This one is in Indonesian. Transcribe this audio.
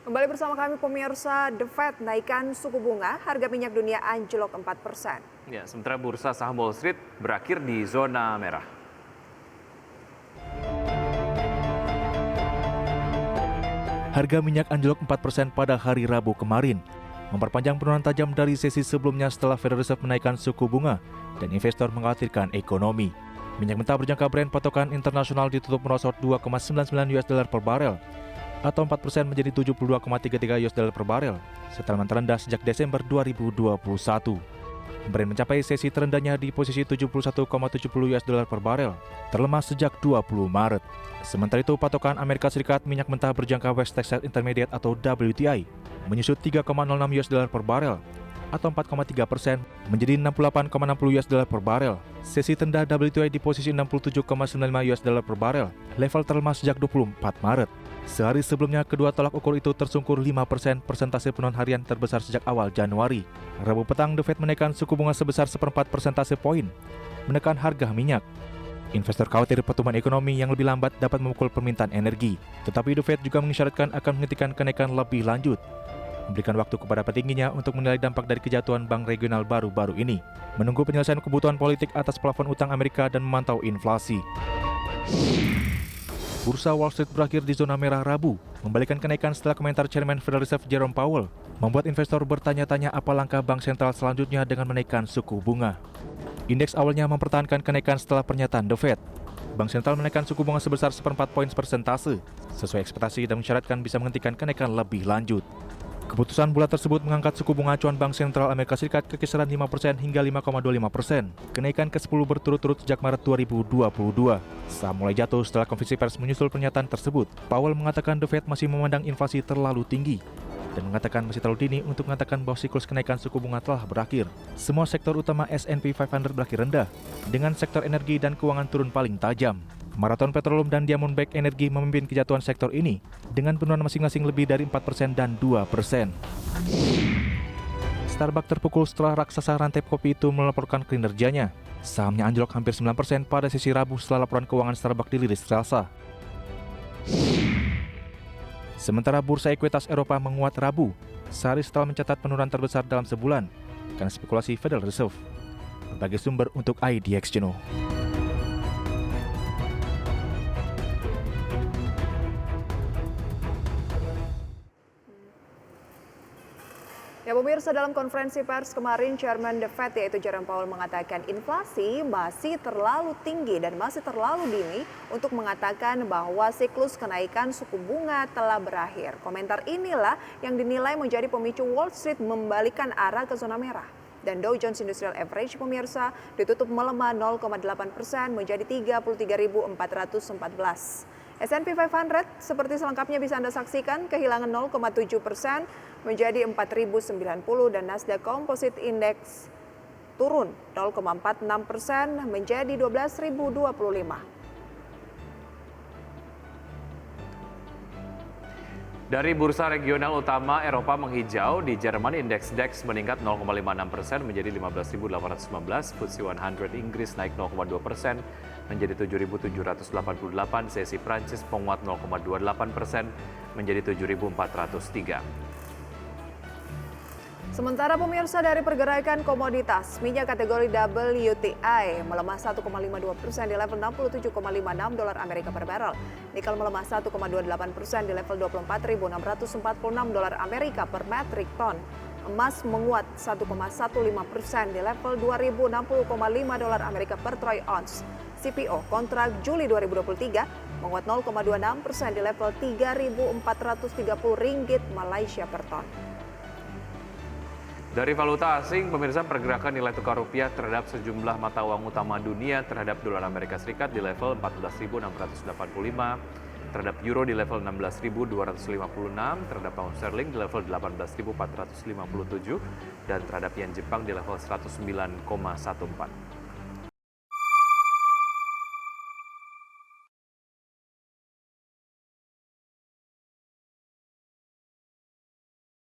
Kembali bersama kami pemirsa, The Fed naikkan suku bunga, harga minyak dunia anjlok 4%. Ya, sementara bursa saham Wall Street berakhir di zona merah. Harga minyak anjlok 4% pada hari Rabu kemarin, memperpanjang penurunan tajam dari sesi sebelumnya setelah Federal Reserve menaikkan suku bunga dan investor mengkhawatirkan ekonomi. Minyak mentah berjangka Brent patokan internasional ditutup merosot 2,99 US dollar per barel atau 4% menjadi 72,33 US dollar per barel setelah terendah sejak Desember 2021. Brent mencapai sesi terendahnya di posisi 71,70 US dollar per barel, terlemah sejak 20 Maret. Sementara itu, patokan Amerika Serikat minyak mentah berjangka West Texas Intermediate atau WTI menyusut 3,06 US dollar per barel atau 4,3% menjadi 68,60 US dollar per barel. Sesi terendah WTI di posisi 67,95 US dollar per barel, level terlemah sejak 24 Maret. Sehari sebelumnya, kedua tolak ukur itu tersungkur 5% persentase penurunan harian terbesar sejak awal Januari. Rabu petang, The Fed menaikkan suku bunga sebesar 1/4 persentase poin, menekan harga minyak. Investor khawatir pertumbuhan ekonomi yang lebih lambat dapat memukul permintaan energi. Tetapi The Fed juga mengisyaratkan akan menghentikan kenaikan lebih lanjut, memberikan waktu kepada petingginya untuk menilai dampak dari kejatuhan bank regional baru-baru ini, menunggu penyelesaian kebutuhan politik atas plafon utang Amerika dan memantau inflasi. Bursa Wall Street berakhir di zona merah Rabu, membalikan kenaikan setelah komentar Chairman Federal Reserve Jerome Powell membuat investor bertanya-tanya apa langkah bank sentral selanjutnya dengan menaikkan suku bunga. Indeks awalnya mempertahankan kenaikan setelah pernyataan The Fed. Bank sentral menaikkan suku bunga sebesar 1/4 poin persentase, sesuai ekspektasi dan mensyaratkan bisa menghentikan kenaikan lebih lanjut. Keputusan bulat tersebut mengangkat suku bunga acuan Bank Sentral Amerika Serikat ke kisaran 5% hingga 5,25%, kenaikan ke-10 berturut-turut sejak Maret 2022. Saham mulai jatuh setelah konferensi pers menyusul pernyataan tersebut. Powell mengatakan The Fed masih memandang inflasi terlalu tinggi dan mengatakan masih terlalu dini untuk mengatakan bahwa siklus kenaikan suku bunga telah berakhir. Semua sektor utama S&P 500 berakhir rendah, dengan sektor energi dan keuangan turun paling tajam. Marathon Petroleum dan Diamondback Energy memimpin kejatuhan sektor ini dengan penurunan masing-masing lebih dari 4% dan 2%. Starbucks terpukul setelah raksasa rantai kopi itu melaporkan kinerjanya. Sahamnya anjlok hampir 9% pada sesi Rabu setelah laporan keuangan Starbucks dirilis Selasa. Sementara bursa ekuitas Eropa menguat Rabu, sehari setelah mencatat penurunan terbesar dalam sebulan karena spekulasi Federal Reserve. Berbagai sumber untuk IDX Jenuh. Ya pemirsa, dalam konferensi pers kemarin, Chairman The Fed yaitu Jerome Powell mengatakan inflasi masih terlalu tinggi dan masih terlalu dini untuk mengatakan bahwa siklus kenaikan suku bunga telah berakhir. Komentar inilah yang dinilai menjadi pemicu Wall Street membalikan arah ke zona merah. Dan Dow Jones Industrial Average pemirsa ditutup melemah 0,8% menjadi 33.414. S&P 500 seperti selengkapnya bisa Anda saksikan kehilangan 0,7% menjadi 4.090 dan Nasdaq Composite Index turun 0,46% menjadi 12.025. Dari bursa regional utama Eropa menghijau, di Jerman indeks DAX meningkat 0,56% menjadi 15.819, FTSE 100 Inggris naik 0,2% menjadi 7.788, sesi Prancis menguat 0,28% menjadi 7.403. Sementara pemirsa, dari pergerakan komoditas, minyak kategori WTI melemah 1,52% di level 67,56 dolar Amerika per barel. Nikel melemah 1,28% di level 24.646 dolar Amerika per metrik ton. Emas menguat 1,15% di level 2.060,5 dolar Amerika per troy ounce. CPO kontrak Juli 2023 menguat 0,26% di level 3.430 ringgit Malaysia per ton. Dari valuta asing, pemirsa, pergerakan nilai tukar rupiah terhadap sejumlah mata uang utama dunia terhadap dolar Amerika Serikat di level 14.685, terhadap euro di level 16.256, terhadap pound sterling di level 18.457, dan terhadap yen Jepang di level 109,14.